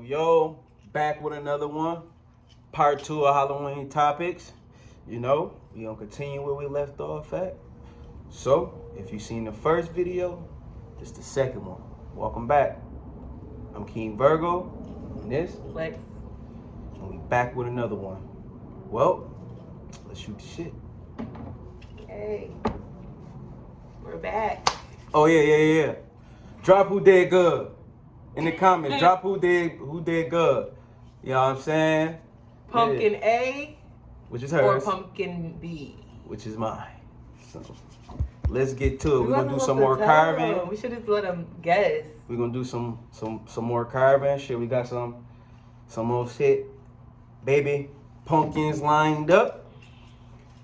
Yo, back with another one. Part 2 of Halloween topics. You know, we gonna continue where we left off at. So, if you seen the first video, this is the second one. Welcome back. I'm King Virgo, and this Lex. And we back with another one. Well, let's shoot the shit. Hey, we're back. Oh yeah. Drop who did good in the comments. Drop who did good. You know what I'm saying? Pumpkin A, which is hers, or pumpkin B, which is mine. So let's get to it. We're gonna do some more carving. We should just let them guess. We're gonna do some more carving. Shit, we got some more shit, baby pumpkins lined up.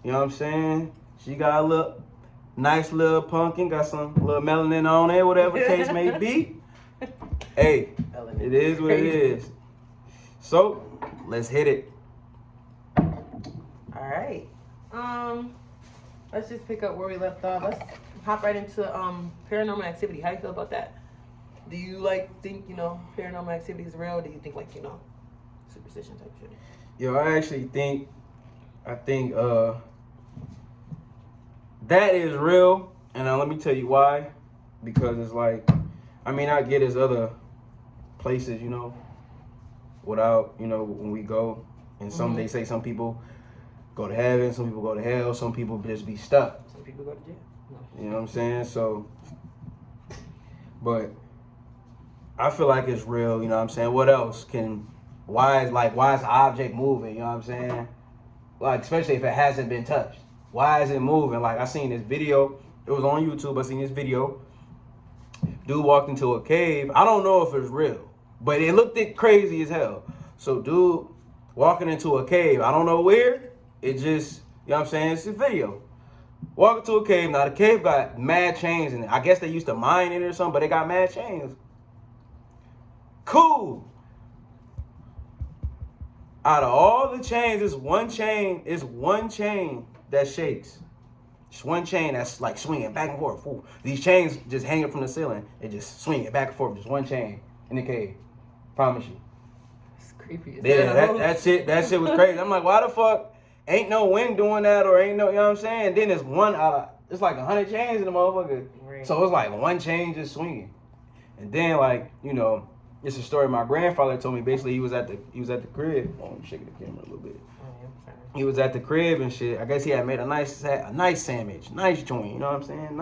You know what I'm saying? She got a nice little pumpkin, got some little melanin on it, whatever the case may be. Hey, it is what it is. So let's hit it. All right. Let's just pick up where we left off. Let's hop right into paranormal activity. How do you feel about that? Do you think paranormal activity is real? Or do you think superstition type shit? Yo, I actually think that is real, and let me tell you why. Because it's I get there's other places, without, when we go, and they say some people go to heaven, some people go to hell, some people just be stuck. Some people go to jail. No. You know what I'm saying? So, but I feel like it's real. You know what I'm saying? What else why is the object moving? You know what I'm saying? Especially if it hasn't been touched. Why is it moving? I seen this video. It was on YouTube. I seen this video. Dude walked into a cave. I don't know if it's real, but it looked crazy as hell. So dude walking into a cave. I don't know where. It just, you know what I'm saying? It's a video. Walking to a cave. Now the cave got mad chains in it. I guess they used to mine it or something, but they got mad chains. Cool. Out of all the chains, it's one chain that shakes. It's one chain that's swinging back and forth. Ooh. These chains just hanging from the ceiling. They just swinging back and forth. Just one chain in the cave. Promise you. It's creepy. Yeah, that shit was crazy. I'm like, why the fuck ain't no wind doing that, or ain't no, you know what I'm saying? Then there's one out of, it's 100 chains in the motherfucker. Right. So it's one chain just swinging. And then it's a story my grandfather told me. Basically, he was at the crib. Oh, I'm shaking the camera a little bit. He was at the crib and shit. I guess he had made a nice sandwich, nice joint. You know what I'm saying?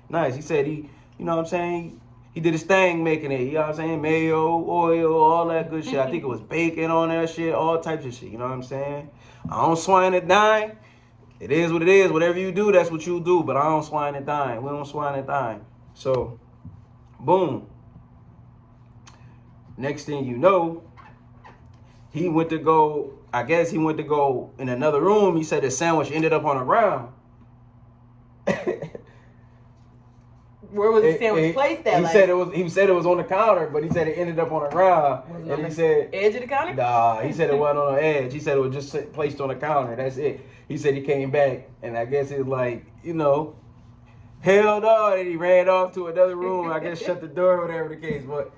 Nice. He said he did his thing making it. You know what I'm saying? Mayo, oil, all that good shit. I think it was bacon on that shit, all types of shit. You know what I'm saying? I don't swine and dine. It is what it is. Whatever you do, that's what you do. But I don't swine and dine. We don't swine and dine. So, boom. Next thing you know, he went to go in another room. He said the sandwich ended up on the ground. Where was the sandwich placed at? He said it was on the counter, but he said it ended up on the ground. And he said edge of the counter? Nah, he said it wasn't on the edge. He said it was just placed on the counter. That's it. He said he came back, and I guess it was held on, and he ran off to another room. I guess shut the door, whatever the case. But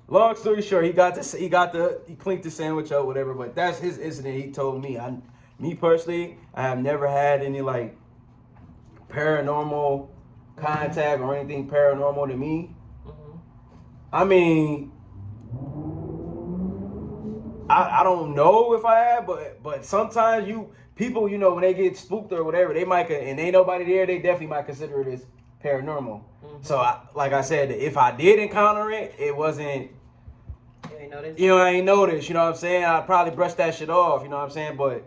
long story short, he cleaned the sandwich up, whatever. But that's his incident. He told me. Me personally, I have never had any paranormal contact or anything paranormal to me. I don't know if I have, but sometimes people, when they get spooked or whatever, they might, and ain't nobody there, they definitely might consider it as paranormal. So like I said, if I did encounter it, it wasn't. You ain't noticed? I ain't noticed. You know what I'm saying? I'd probably brush that shit off. You know what I'm saying? But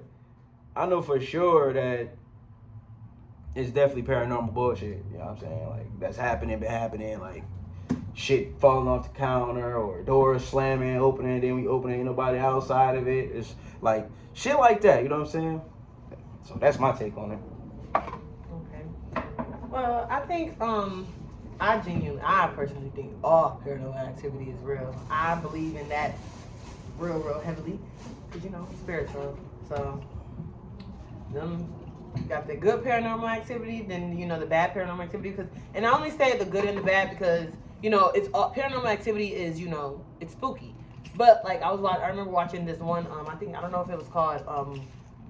I know for sure that it's definitely paranormal bullshit. You know what I'm saying? That's been happening. Shit falling off the counter or doors slamming, opening, then we open it, ain't nobody outside of it. It's shit like that. You know what I'm saying? So that's my take on it. Okay. Well, I think I personally think all paranormal activity is real. I believe in that real heavily because spiritual. So them You got the good paranormal activity, then you know the bad paranormal activity. And I only say the good and the bad because you know it's paranormal activity is it's spooky. But like I remember watching this one. I don't know if it was called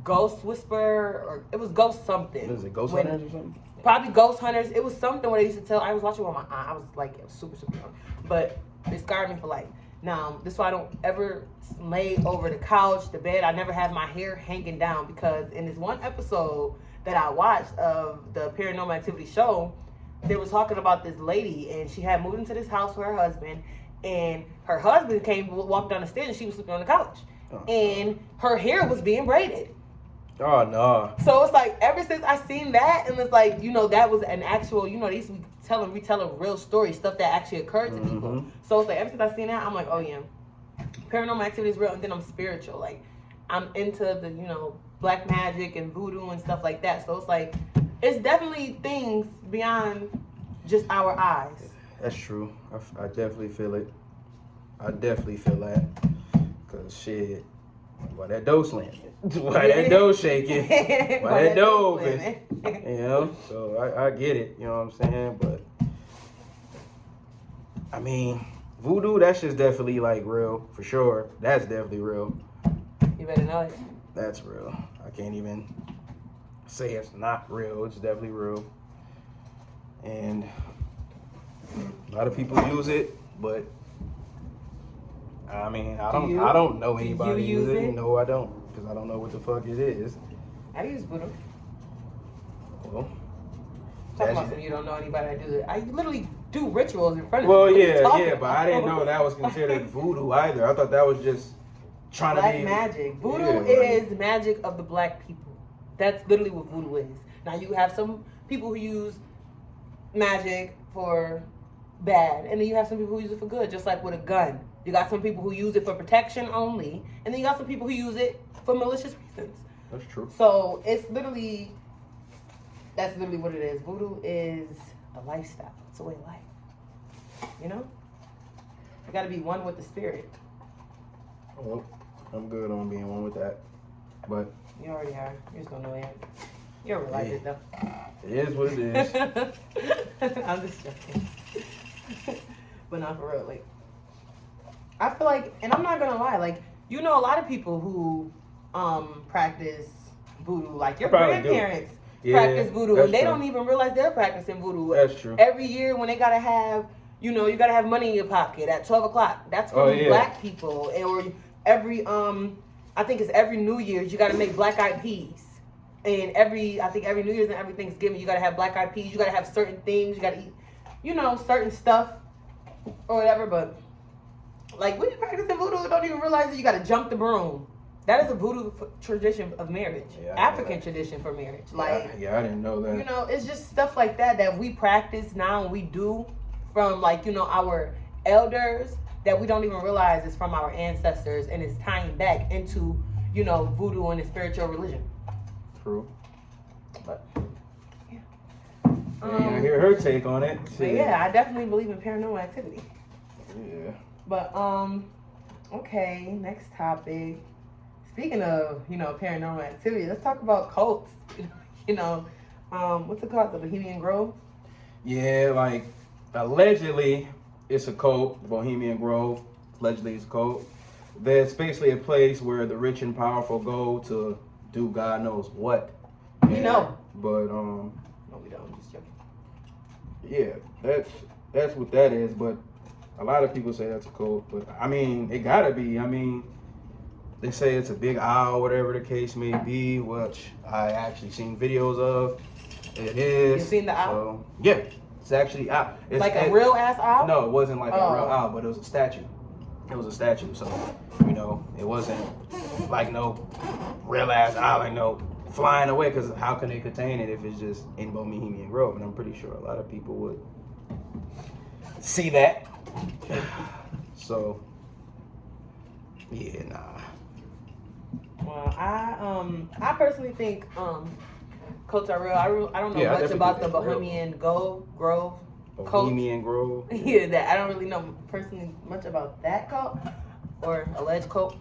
Ghost Whisper or it was Ghost something. Is it Ghost Hunters or something? Probably Ghost Hunters. It was something where they used to tell. I was watching with my aunt. I was like, it was super young, but it scarred me for life. Now, this is why I don't ever lay over the couch, the bed. I never have my hair hanging down because in this one episode that I watched of the Paranormal Activity show, they were talking about this lady and she had moved into this house with her husband, and her husband walked down the stairs and she was sleeping on the couch, and her hair was being braided. Oh no! So it's like ever since I seen that, and it's like that was an actual they used to be retelling real stories, stuff that actually occurred to people. So it's like ever since I seen that, I'm like, oh yeah, paranormal activity is real, and then I'm spiritual. Like I'm into the black magic and voodoo and stuff like that. So it's like it's definitely things beyond just our eyes. That's true. I definitely feel it. I definitely feel that. Cause shit, why that dough slamming? Why that dough shaking? Why that dough open? So I get it. You know what I'm saying? But I mean, voodoo, that shit's definitely like real for sure. That's definitely real. You better know it. That's real. I can't even say it's not real. It's definitely real. And a lot of people use it, but I mean, I don't know anybody use it. No, I don't, because I don't know what the fuck it is. I use voodoo. Well, talking about something you don't know anybody that do it. I literally do rituals in front of you. Well, yeah, but I didn't know that was considered voodoo either. I thought that was just trying black to be magic. Voodoo is magic of the black people. That's literally what voodoo is. Now you have some people who use magic for bad, and then you have some people who use it for good, just like with a gun. You got some people who use it for protection only, and then you got some people who use it for malicious reasons. That's true. So that's literally what it is. Voodoo is a lifestyle. It's a way of life. You got to be one with the spirit. Well, I'm good on being one with that, but you already are. You just don't know it. You'll realize it though. It is what it is. I'm just joking. But not for real. Like, I feel like, and I'm not gonna lie, like a lot of people who practice voodoo, like your grandparents practice voodoo, and they don't even realize they're practicing voodoo. That's true. Every year when they gotta have, you gotta have money in your pocket at 12 o'clock. That's for black people. Or every I think it's every New Year's you gotta make black eyed peas. And every New Year's and every Thanksgiving you gotta have black eyed peas. You gotta have certain things. You gotta eat, certain stuff or whatever. But like when you practicing voodoo, you don't even realize that you gotta jump the broom. That is a voodoo tradition of marriage, African tradition for marriage. Like, I didn't know that. It's just stuff like that we practice now and we do from our elders that we don't even realize is from our ancestors, and it's tying back into voodoo and the spiritual religion. True. But yeah. I hear her take on it. But yeah, I definitely believe in paranormal activity. Yeah. But okay, next topic. Speaking of, paranormal activity, let's talk about cults. What's it called? The Bohemian Grove? Yeah, like, allegedly, it's a cult, Bohemian Grove. Allegedly, it's a cult. There's basically a place where the rich and powerful go to do God knows what. We know. But, no, we don't. I'm just joking. Yeah, that's what that is, but a lot of people say that's a cult. But, I mean, it gotta be. I mean, they say it's a big owl, whatever the case may be, which I actually seen videos of. It is. You seen the owl? So, yeah, it's actually owl. It's like a real ass owl? No, it wasn't like a real owl, but it was a statue. It was a statue, so it wasn't like no real ass owl, like no flying away. Because how can they contain it if it's just in Bohemian Grove? And I'm pretty sure a lot of people would see that. So, yeah, nah. Well, I personally think cults are real. I don't know much about the Bohemian Grove. Bohemian Grove. Yeah, that I don't really know personally much about that cult or alleged cult,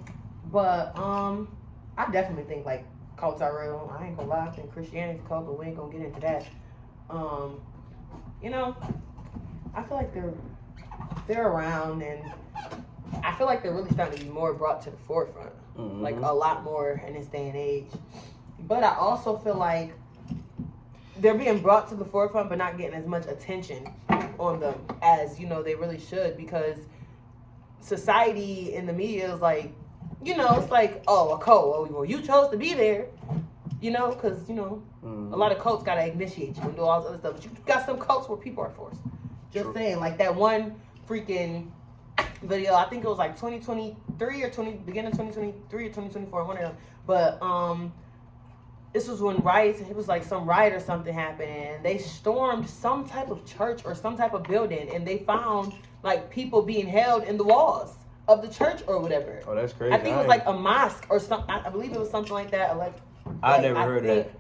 but I definitely think like cults are real. I ain't gonna lie. I think Christianity's a cult, but we ain't gonna get into that. You know, I feel like they're around, and I feel like they're really starting to be more brought to the forefront, like a lot more in this day and age. But I also feel like they're being brought to the forefront, but not getting as much attention on them as, you know, they really should, because society in the media is like, you know, it's like, oh, a cult. Oh, well, you chose to be there, you know, because, you know, a lot of cults got to initiate you and do all this other stuff. But you got some cults where people are forced. Just saying, like that one freaking video, I think it was like 2023 or beginning of 2023 or 2024, one of them. But this was when riots, it was like some riot or something happened, and they stormed some type of church or some type of building, and they found like people being held in the walls of the church or whatever. Oh, that's crazy. I think it was like a mosque or something. I believe it was something like that. I never heard of that.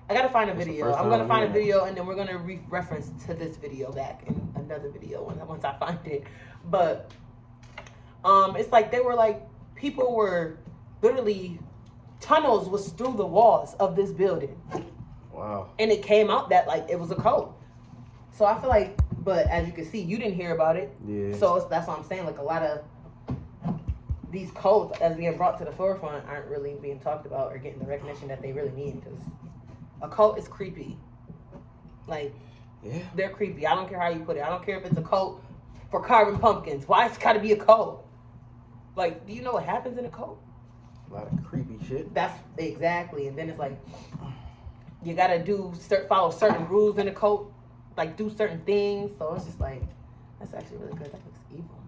I gotta find a video. I'm gonna find a video, and then we're gonna reference to this video back in another video once I find it. But it's like they were like, people were literally, tunnels was through the walls of this building. Wow. And it came out that like it was a cult. So I feel like, but as you can see, you didn't hear about it. Yeah. So that's what I'm saying. Like a lot of these cults as being brought to the forefront aren't really being talked about or getting the recognition that they really need, because a cult is creepy. Like, yeah, they're creepy. I don't care how you put it. I don't care if it's a cult for carving pumpkins. Why it's got to be a cult? Like, do you know what happens in a cult? A lot of creepy shit. That's exactly. And then it's like, you got to follow certain rules in a cult, like do certain things. So it's just like, that's actually really good. That looks evil.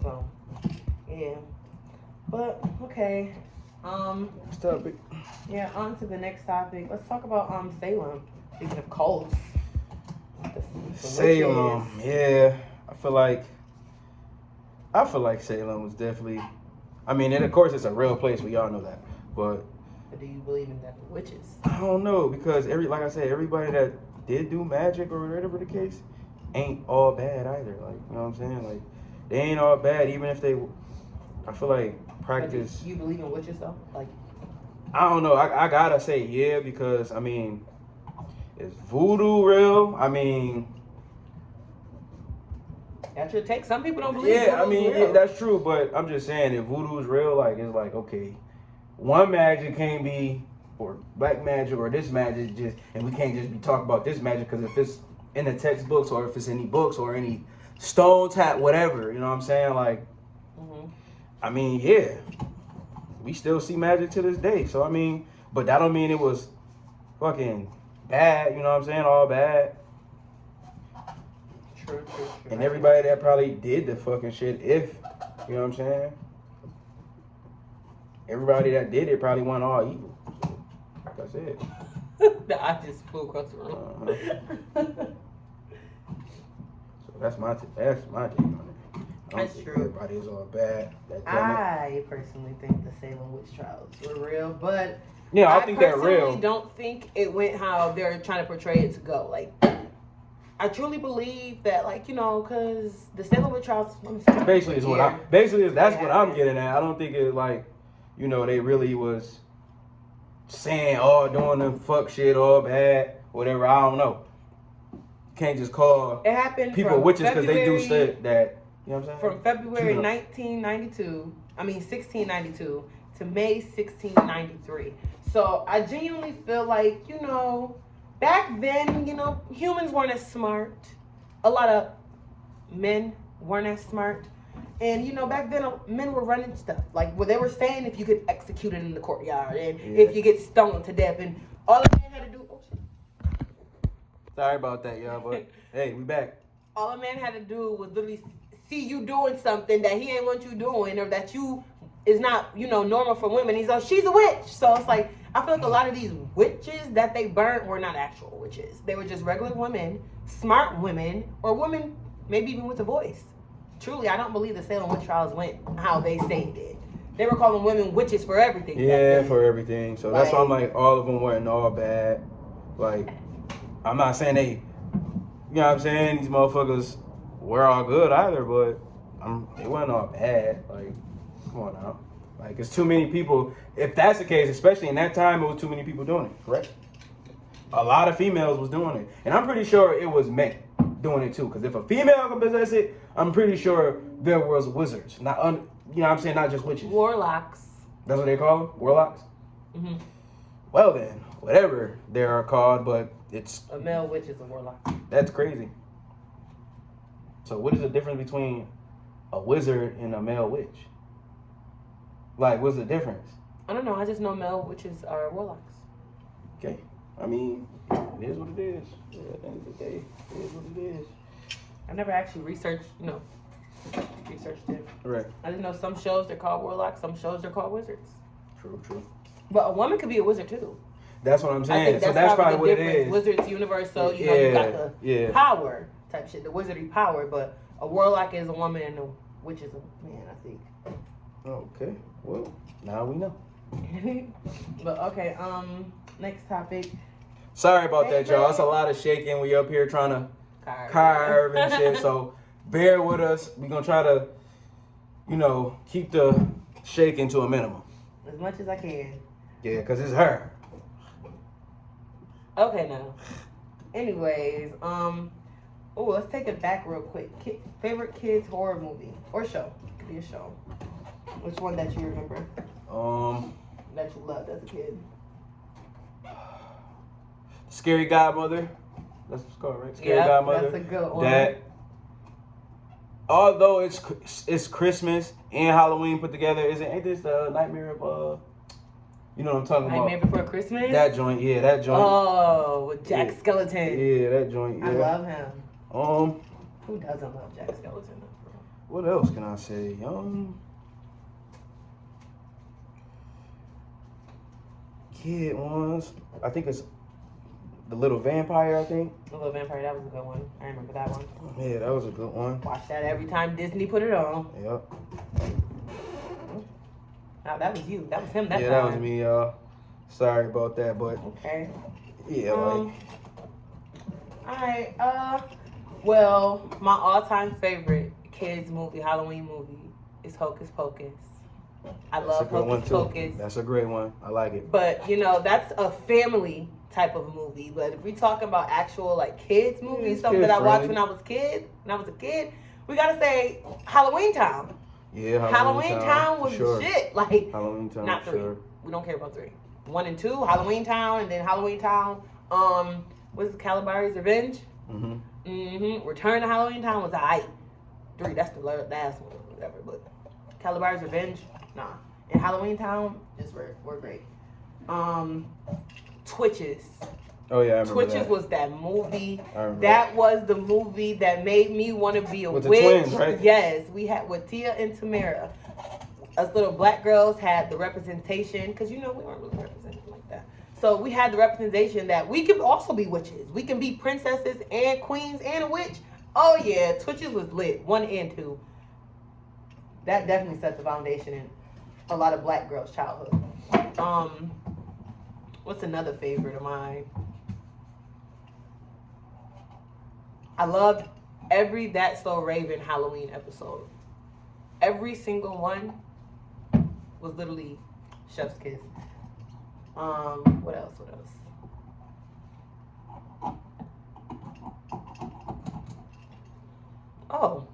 So, yeah. But, okay. Next topic. Yeah, on to the next topic. Let's talk about Salem. Speaking of cults. Salem, yeah. I feel like Salem was definitely, I mean, and of course it's a real place, we all know that. But do you believe in that witches? I don't know, because like I said, everybody that did do magic or whatever the case ain't all bad either. Like, you know what I'm saying? Like, they ain't all bad, even if they, I feel like, practice. Do you believe in witches though? Like, I don't know. I gotta say yeah, because I mean, is voodoo real? I mean, that's your take. Some people don't believe. Yeah, I mean, yeah, that's true. But I'm just saying, if voodoo is real, like, it's like, okay, one magic can't be, or black magic or this magic, just, and we can't just be talking about this magic, because if it's in the textbooks or if it's any books or any stone tap, whatever, you know what I'm saying? Like, I mean, yeah, we still see magic to this day. So I mean, but that don't mean it was fucking bad, you know what I'm saying? All bad. True. And everybody that probably did the fucking shit, if, you know what I'm saying? Everybody that did it probably wasn't all evil. So, that's it. I just flew across the room. So that's my take on it. That's true. Everybody was all bad. I personally think the Salem witch trials were real, but yeah, I think they're real. I don't think it went how they're trying to portray it to go. Like, I truly believe that, like, you know, because the Salem witch trials. Basically, that's what I'm getting at. I don't think it, like, you know, they really was saying all doing the fuck shit, all bad, whatever. I don't know. Can't just call it happened people witches because they do shit that. You know what I'm saying? From February 1692 to May 1693. So I genuinely feel like, you know, back then, you know, humans weren't as smart. A lot of men weren't as smart. And, you know, back then, men were running stuff. Like, well, they were saying if you get executed in the courtyard and if you get stoned to death. And all a man had to do... Oh, shit. Sorry about that, y'all, but hey, we back. All a man had to do was literally see you doing something that he ain't want you doing, or that you is not, you know, normal for women. He's like, she's a witch. So it's like, I feel like a lot of these witches that they burnt were not actual witches. They were just regular women, smart women, or women maybe even with a voice. Truly, I don't believe the Salem witch trials went how they say it did. They were calling women witches for everything. Yeah, for everything. So that's why I'm like, all of them weren't all bad. Like, I'm not saying they, you know what I'm saying, these motherfuckers were all good either, but they wasn't all bad. Like, come on now. Like, it's too many people. If that's the case, especially in that time, it was too many people doing it, correct? A lot of females was doing it. And I'm pretty sure it was men doing it too. Because if a female can possess it, I'm pretty sure there was wizards. You know what I'm saying? Not just witches. Warlocks. That's what they call them? Warlocks? Mm-hmm. Well then, whatever they are called, but it's... A male witch is a warlock. That's crazy. So what is the difference between a wizard and a male witch? Like, what's the difference? I don't know. I just know male witches are warlocks. Okay. I mean, it is what it is. Yeah, at the end of the day, it is what it is. I never actually researched it. Right. I just know some shows they're called warlocks, some shows they're called wizards. True. But a woman could be a wizard too. That's what I'm saying. I think So that's probably what it is. Wizards universe, so you know you got the power type shit, the wizardry power. But a warlock is a woman and a witch is a man, I think. Okay. Well, now we know. But okay, next topic. Sorry about that, y'all. It's a lot of shaking. We up here trying to carve and shit. So bear with us. We're gonna try to, keep the shaking to a minimum. As much as I can. Yeah, because it's her. Okay, now. Anyways, let's take it back real quick. Favorite kids horror movie or show? It could be a show. Which one that you remember? That you loved as a kid. Scary Godmother. That's what's called, right? Scary Godmother. That's a good one. That, although it's Christmas and Halloween put together, ain't this the Nightmare of you know what I'm talking about? Nightmare Before Christmas? That joint, yeah, that joint. Oh, with Jack Skeleton. Yeah, that joint, yeah. I love him. Who doesn't love Jack Skeleton? What else can I say? Kid ones. I think it's The Little Vampire, I think. The Little Vampire, that was a good one. I remember that one. Yeah, that was a good one. Watch that every time Disney put it on. Yep. Now that was you. That was him that time. Yeah, that was me, y'all. Sorry about that, but... Okay. Yeah, Alright, well, my all-time favorite kids movie, Halloween movie, is Hocus Pocus. I love Hocus Pocus. That's a great one. I like it. But, that's a family type of movie. But if we talking about actual, kids movies, something that I watched when I was a kid, we gotta say Halloween Town. Yeah, Halloween Town was shit. Halloween Town, not 3. Sure. We don't care about 3. 1 and 2, Halloween Town, and then Halloween Town. What's it, Calabar's Revenge? Return to Halloween Town was aight. 3, that's the last one, whatever. But Calabar's Revenge, nah. And Halloween Town just were great. Twitches. Oh yeah, I remember Twitches that. was that movie. That was the movie that made me want to be a with witch. The twins, right? Yes, we had with Tia and Tamara. Us little black girls had the representation because we weren't really represented like that. So we had the representation that we could also be witches. We can be princesses and queens and a witch. Oh yeah, Twitches was lit. 1 and 2. That definitely set the foundation in a lot of black girls' childhood. What's another favorite of mine? I loved every That's So Raven Halloween episode. Every single one was literally chef's kiss. What else? Oh,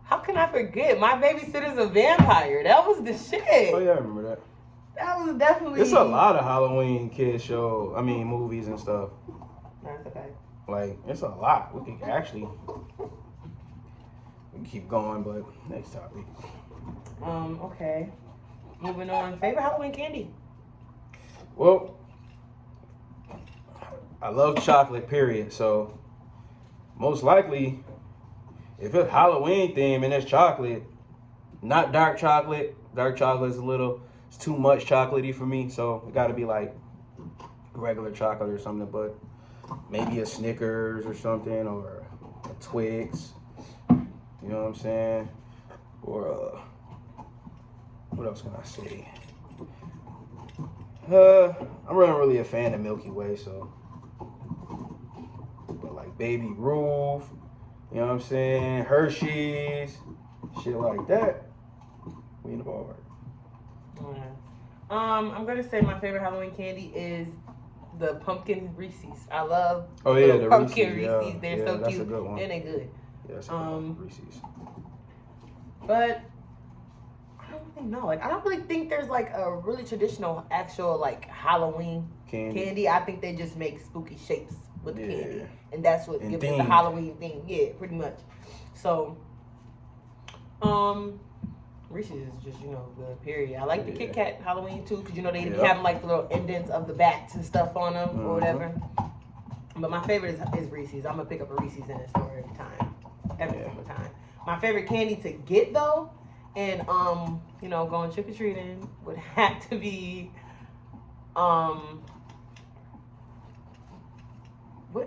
how can I forget? My Babysitter's a Vampire. That was the shit. Oh yeah, I remember that. That was definitely... It's a lot of Halloween kids movies and stuff. That's okay. It's a lot. We can keep going, but next topic. Okay. Moving on. Favorite Halloween candy? Well, I love chocolate, period. So, most likely, if it's Halloween theme and it's chocolate, not dark chocolate. Dark chocolate is it's too much chocolatey for me. So, it got to be regular chocolate or something, but maybe a Snickers or something, or a Twix. You know what I'm saying? Or, what else can I say? I'm really a fan of Milky Way, so. But Baby Ruth, you know what I'm saying? Hershey's, shit like that. We in the ballpark. I'm gonna say my favorite Halloween candy is the pumpkin Reese's. I love Oh yeah, little the pumpkin Reese's. Reese's. Yeah, They're yeah, so that's a cute good one. and they're good. Yeah, that's a good one. Um, Reese's. but I don't really know. Like I don't really think there's like a really traditional actual like Halloween candy. I think they just make spooky shapes with the candy, and that's what gives it the Halloween thing. Yeah, pretty much. So, um, Reese's is just, good, period. I like the Kit Kat Halloween too, because, they be having like the little indents of the bats and stuff on them or whatever. But my favorite is Reese's. I'm going to pick up a Reese's in the store every time. Every single time. My favorite candy to get though, and, going trick-or-treating would have to be, what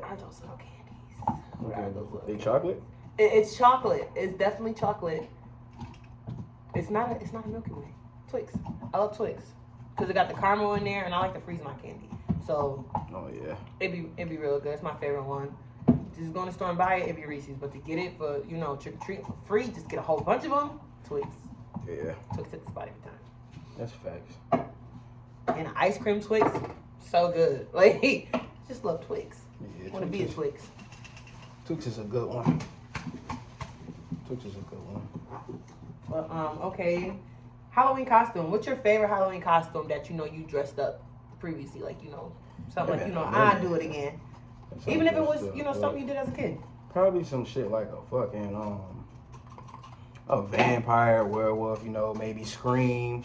are those little candies? What are those little candies? Chocolate? It's chocolate. It's definitely chocolate. It's not a Milky Way. Twix. I love Twix because it got the caramel in there, and I like to freeze my candy. So. Oh yeah. It'd be real good. It's my favorite one. Just go to the store and buy it. It'd be Reese's, but to get it for trick or treat for free, just get a whole bunch of them. Twix. Yeah. Twix at the spot every time. That's facts. And an ice cream Twix, so good. Like just love Twix. Yeah, Want to be a Twix. Twix is a good one. Twix is a good one. But okay. Halloween costume. What's your favorite Halloween costume that you dressed up previously? Like, something I'd do it again. Even if it was, something you did as a kid. Probably some shit like a fucking a vampire, werewolf, maybe Scream.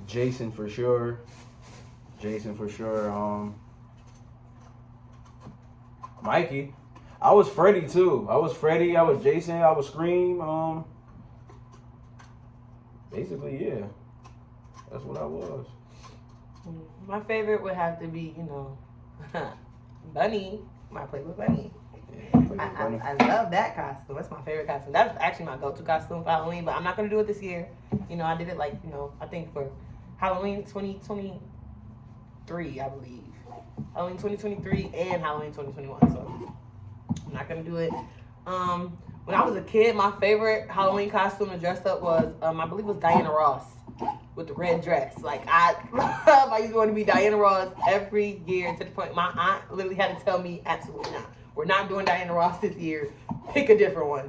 Jason for sure. Mikey. I was Freddy too. I was Freddy, I was Jason, I was Scream. Basically, yeah. That's what I was. My favorite would have to be, Bunny. I play with Bunny. Yeah, I love that costume. That's my favorite costume. That's actually my go-to costume for Halloween, but I'm not going to do it this year. I did it I think for Halloween 2023, I believe. Halloween 2023 and Halloween 2021, so I'm not going to do it. When I was a kid, my favorite Halloween costume to dress up was, I believe it was Diana Ross with the red dress. Like, I used to want to be Diana Ross every year to the point my aunt literally had to tell me, absolutely not. We're not doing Diana Ross this year. Pick a different one.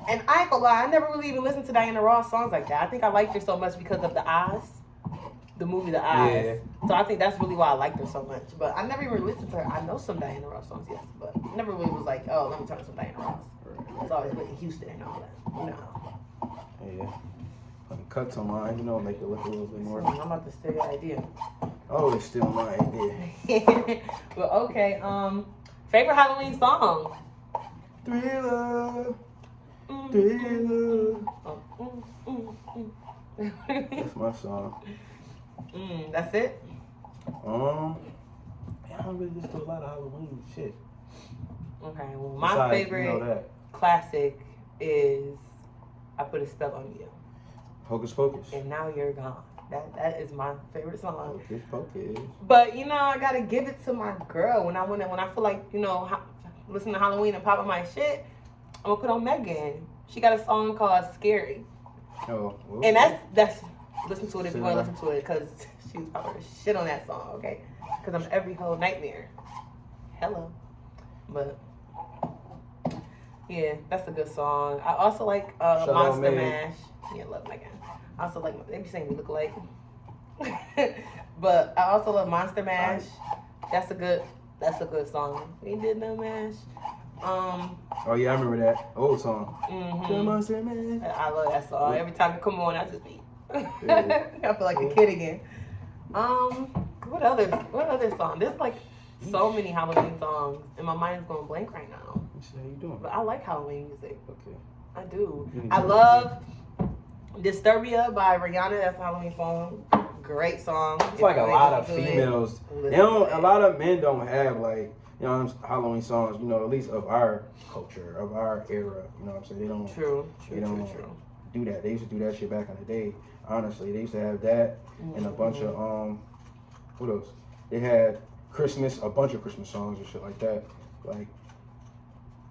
And I ain't gonna lie, I never really even listened to Diana Ross songs like that. I think I liked her so much because of The Eyes. The movie The Eyes. Yeah. So I think that's really why I liked her so much. But I never even listened to her. I know some Diana Ross songs, yes, but never really was like, oh, let me turn on some Diana Ross. It's always Whitney Houston and all that. No. Yeah. Cuts on mine, make it look a little bit more. I'm about to steal your idea. Oh, it's still my idea. Well, okay. Favorite Halloween song? Thriller. That's my song. That's it? I don't really just do a lot of Halloween shit. Okay, well, my favorite classic is I Put a Spell on You. Hocus Pocus. And Now You're Gone. That is my favorite song. Hocus Pocus. But I gotta give it to my girl when I feel like listen to Halloween and pop on my shit. I'm gonna put on Megan. She got a song called Scary. Oh. Well, and that's listen to it if you want to listen to it, because she's popping shit on that song. Okay, because I'm every whole nightmare. Hello, but. Yeah, that's a good song. I also like Monster Mash. Yeah, love Megan. I also like, they be saying we look alike. But I also love Monster Mash. That's a good song. We did no mash. Oh yeah, I remember that old song. Mm-hmm. Monster Mash. I love that song. Every time it come on, I just be I feel like a kid again. What other song? There's like so many Halloween songs, and my mind's going blank right now. How you doing? But I like Halloween music. Okay. I do. I love Disturbia by Rihanna. That's a Halloween song. Great song. It's like a lot of females. A lot of men don't have Halloween songs. At least of our culture, of our era. You know what I'm saying? They don't. True. Do that. They used to do that shit back in the day. Honestly, they used to have that and a bunch of what else? They had a bunch of Christmas songs and shit like that.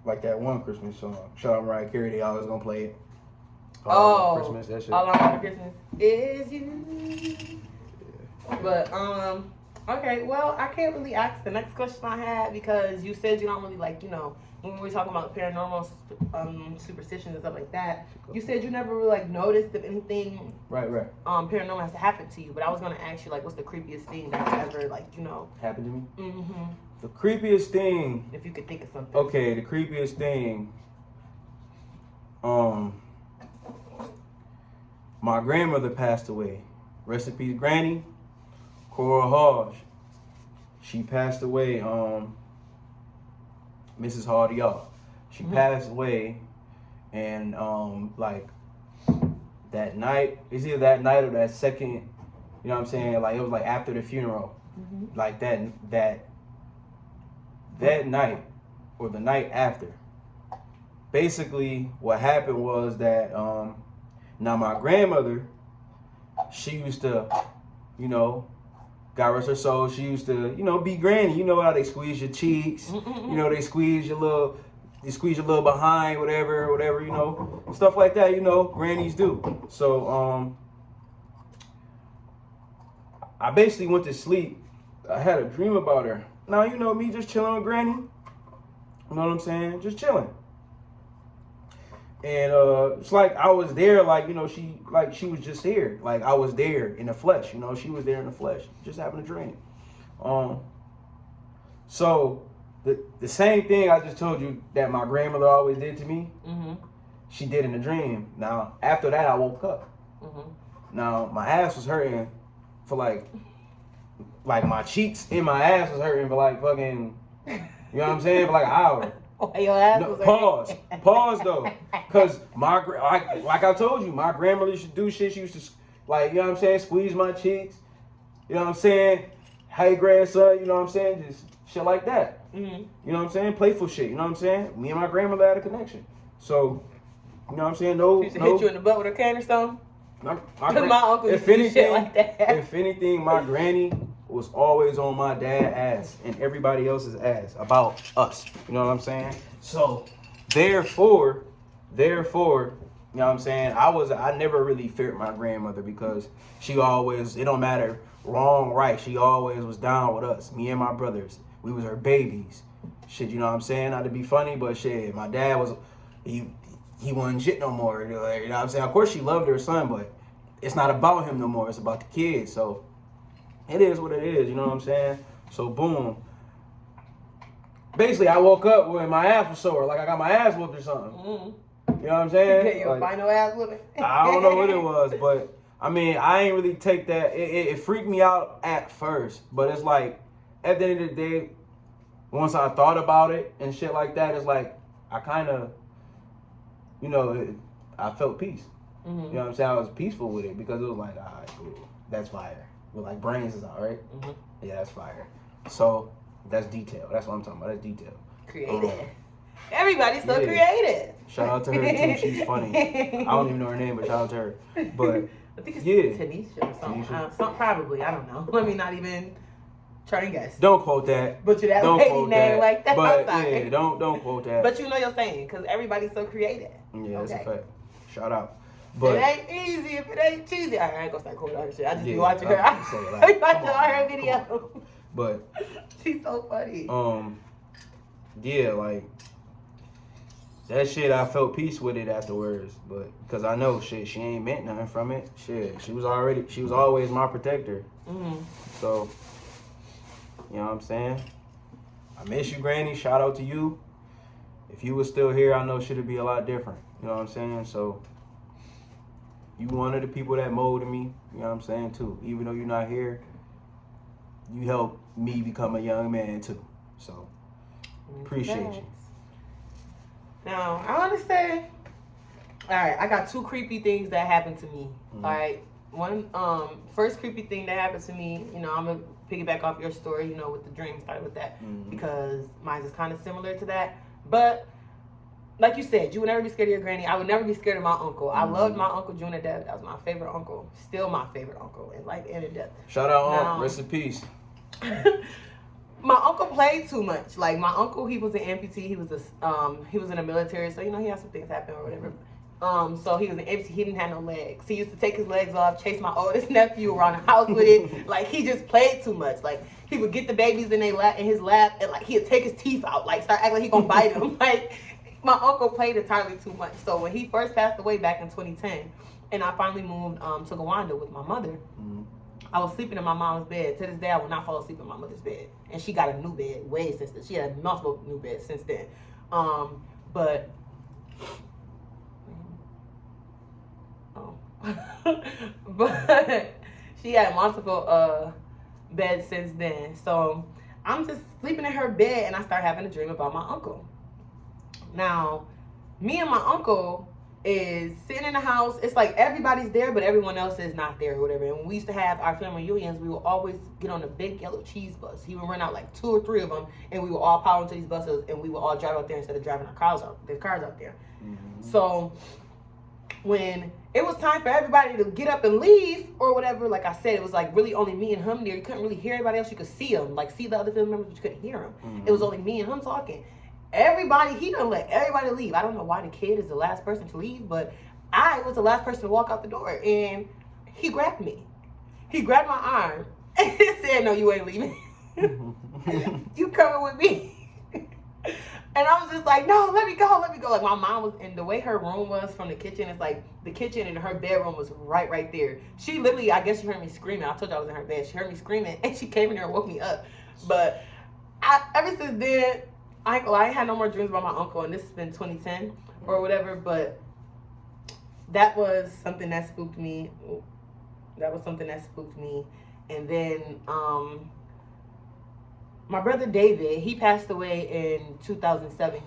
Like that one Christmas song. Shout out Mariah Carey, they always gonna play it. Christmas, that shit. All I want for Christmas is you. But okay, well, I can't really ask the next question I had because you said you don't really like, when we were talking about paranormal superstitions and stuff like that, you said you never really like noticed if anything paranormal has happened to you. But I was gonna ask you like, what's the creepiest thing that's ever like happened to me? Mm-hmm. The creepiest thing. If you could think of something. Okay, the creepiest thing. My grandmother passed away. Rest in peace, Granny. Cora Hodge. She passed away. Mrs. Hardy, y'all. She passed away, and like that night. It's either that night or that second. You know what I'm saying? Like it was like after the funeral. Like that night or the night after. Basically, what happened was that now my grandmother, she used to, God rest her soul, she used to, be granny. You know how they squeeze your cheeks, they squeeze your little behind, whatever, stuff like that, grannies do. So I basically went to sleep. I had a dream about her. Now, me just chilling with granny. You know what I'm saying? Just chilling. And it's like I was there, she was just here. Like I was there in the flesh, she was there in the flesh, just having a dream. So the same thing I just told you that my grandmother always did to me, she did in the dream. Now after that I woke up. Now my ass was hurting for like my cheeks and my ass was hurting for like fucking, you know what I'm saying, for like an hour. Your ass was Pause though, cause like I told you, my grandmother used to do shit. She used to like, you know what I'm saying, squeeze my cheeks. You know what I'm saying? Hey grandson, you know what I'm saying? Just shit like that. You know what I'm saying? Playful shit. You know what I'm saying? Me and my grandmother had a connection. So, you know what I'm saying? No. She used to hit you in the butt with a can or something. My uncle used to do shit like that. If anything, my granny was always on my dad's ass and everybody else's ass about us. You know what I'm saying? So, therefore, you know what I'm saying? I never really feared my grandmother because she always, it don't matter wrong, right, she always was down with us, me and my brothers. We was her babies. Shit, you know what I'm saying? Not to be funny, but shit, my dad was, he wasn't shit no more. You know what I'm saying? Of course she loved her son, but it's not about him no more. It's about the kids. So, it is what it is, you know what I'm saying? So, boom. Basically, I woke up when my ass was sore, like I got my ass whooped or something. You know what I'm saying? You get your final ass whooping? I don't know what it was, but I mean, I ain't really take that. It freaked me out at first, but it's like, at the end of the day, once I thought about it and shit like that, it's like, I kind of, I felt peace. You know what I'm saying? I was peaceful with it because it was like, all right, cool. That's fire. With like brains is out, right? Yeah, that's fire. So that's detail. That's what I'm talking about. That's detail. Creative. Everybody's so creative. Shout out to her too. She's funny. I don't even know her name, but shout out to her. But I think it's Tanisha or something. Probably. I don't know. Let me not even try and guess. Don't quote that. Butcher that lady name like that. But yeah, don't quote that. But you know your saying, because everybody's so creative. Yeah, that's a fact. Shout out. But it ain't easy if it ain't cheesy. I ain't gonna start quoting her shit. I just be watching her. I watching all her videos. But she's so funny. Yeah, like that shit. I felt peace with it afterwards, but because I know shit, she ain't meant nothing from it. Shit, she was always my protector. So you know what I'm saying? I miss you, Granny. Shout out to you. If you was still here, I know shit'd be a lot different. You know what I'm saying? So. You one of the people that molded me, you know what I'm saying, too. Even though you're not here, you helped me become a young man, too. So, appreciate you. Now, I want to say, all right, I got two creepy things that happened to me. All right. One, first creepy thing that happened to me, I'm going to piggyback off your story, with the dream, started with that, because mine is kind of similar to that. But like you said, you would never be scared of your granny. I would never be scared of my uncle. I loved my Uncle June to death. That was my favorite uncle. Still my favorite uncle in life and in death. Shout out, Uncle. Rest in peace. My uncle played too much. Like, my uncle, he was an amputee. He was in the military, so, he had some things happen or whatever. So he was an empty. He didn't have no legs. He used to take his legs off, chase my oldest nephew around the house with it. Like he just played too much. Like he would get the babies in his lap, and like he'd take his teeth out, like start acting like he gonna bite them. Like my uncle played entirely too much. So when he first passed away back in 2010, and I finally moved to Gowanda with my mother. I was sleeping in my mom's bed. To this day, I will not fall asleep in my mother's bed. And she got a new bed way since then. She had multiple new beds since then. But but she had multiple beds since then. So I'm just sleeping in her bed, and I start having a dream about my uncle. Now, me and my uncle is sitting in the house. It's like everybody's there, but everyone else is not there or whatever. And when we used to have our family reunions, we would always get on a big yellow cheese bus. He would rent out like 2 or 3 of them, and we would all pile into these buses, and we would all drive out there instead of driving our cars out there. So when it was time for everybody to get up and leave or whatever, like I said, it was like really only me and him there. You couldn't really hear everybody else. You could see him, like see the other family members, but you couldn't hear them. It was only me and him talking. He done let everybody leave. I don't know why the kid is the last person to leave, but I was the last person to walk out the door, and he grabbed me. He grabbed my arm and he said, "No, you ain't leaving. You coming with me." And I was just like, "No, let me go, let me go." Like my mom was, and the way her room was from the kitchen, it's like the kitchen and her bedroom was right there. She literally, I guess she heard me screaming. I told you I was in her bed. She heard me screaming, and she came in there and woke me up. But ever since then, I ain't had no more dreams about my uncle, and this has been 2010 or whatever, but that was something that spooked me. And then my brother David, he passed away in 2007.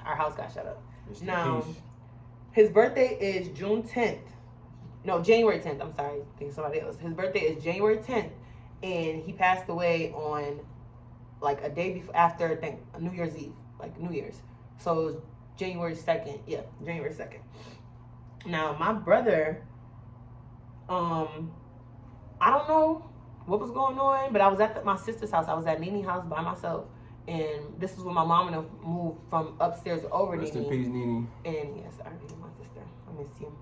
Our house got shut up. Now, his birthday is January 10th. I'm sorry, I think somebody else. His birthday is January 10th, and he passed away on like a day before, after I think New Year's Eve, like New Year's. So it was January 2nd. Yeah, January 2nd. Now my brother, I don't know what was going on, but I was at my sister's house. I was at Nini's house by myself, and this is when my mom and them moved from upstairs over Rest Nini. in peace, Nini. And yes, I miss my sister. I miss you.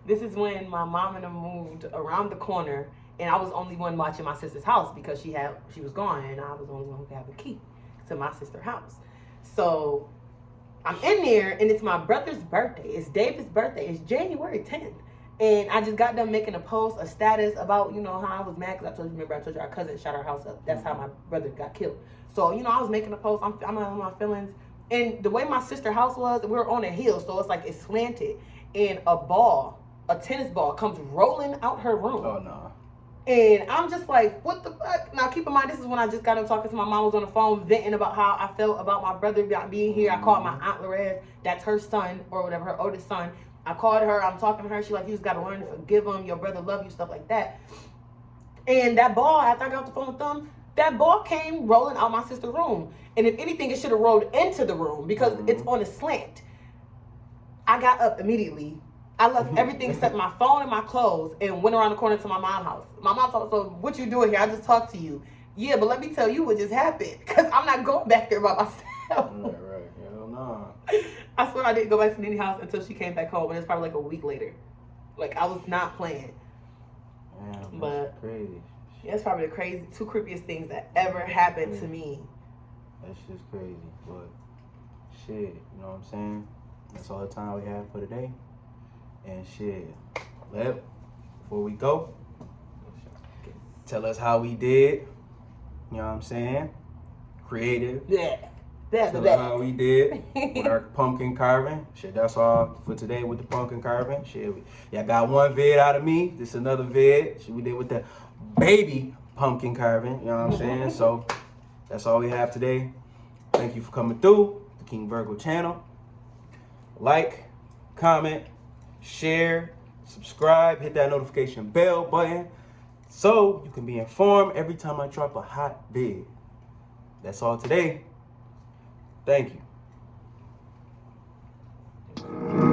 This is when my mom and them moved around the corner, and I was the only one watching my sister's house because she was gone, and I was the only one who could have a key to my sister's house. So I'm in there, and it's my brother's birthday. It's David's birthday. It's January 10th. And I just got done making a status about, how I was mad because I told you our cousin shot our house up. That's how my brother got killed. So, I was making a post. I'm on my feelings. And the way my sister's house was, we were on a hill, so it's like it's slanted. And a tennis ball comes rolling out her room. Oh, no. And I'm just like, what the fuck? Now, keep in mind, this is when I just got done talking to my mom, was on the phone, venting about how I felt about my brother not being here. I called my Aunt Lorez, that's her son, or whatever, her oldest son. I called her, I'm talking to her, she's like, you just got to learn to forgive him, your brother love you, stuff like that. And that ball, after I got off the phone with them, that ball came rolling out my sister's room. And if anything, it should have rolled into the room because it's on a slant. I got up immediately. I left everything except my phone and my clothes and went around the corner to my mom's house. My mom told me, "So what you doing here? I just talked to you." Yeah, but let me tell you what just happened, because I'm not going back there by myself. Right. Hell no. I swear I didn't go back to Nini's house until she came back home, and it's probably like a week later. Like, I was not playing. Damn, but that's crazy. Yeah, it's probably the two creepiest things that ever happened to me. That's just crazy, but shit, you know what I'm saying? That's all the time we have for today. And shit, before we go, tell us how we did. You know what I'm saying? Creative. Yeah. Tell us how we did with our pumpkin carving. Shit, that's all for today with the pumpkin carving. Shit, y'all got one vid out of me. This another vid. Shit, we did with the baby pumpkin carving. You know what I'm saying? So that's all we have today. Thank you for coming through the King Virgo channel. Like, comment, share, subscribe, hit that notification bell button so you can be informed every time I drop a hot vid. That's all today. Thank you.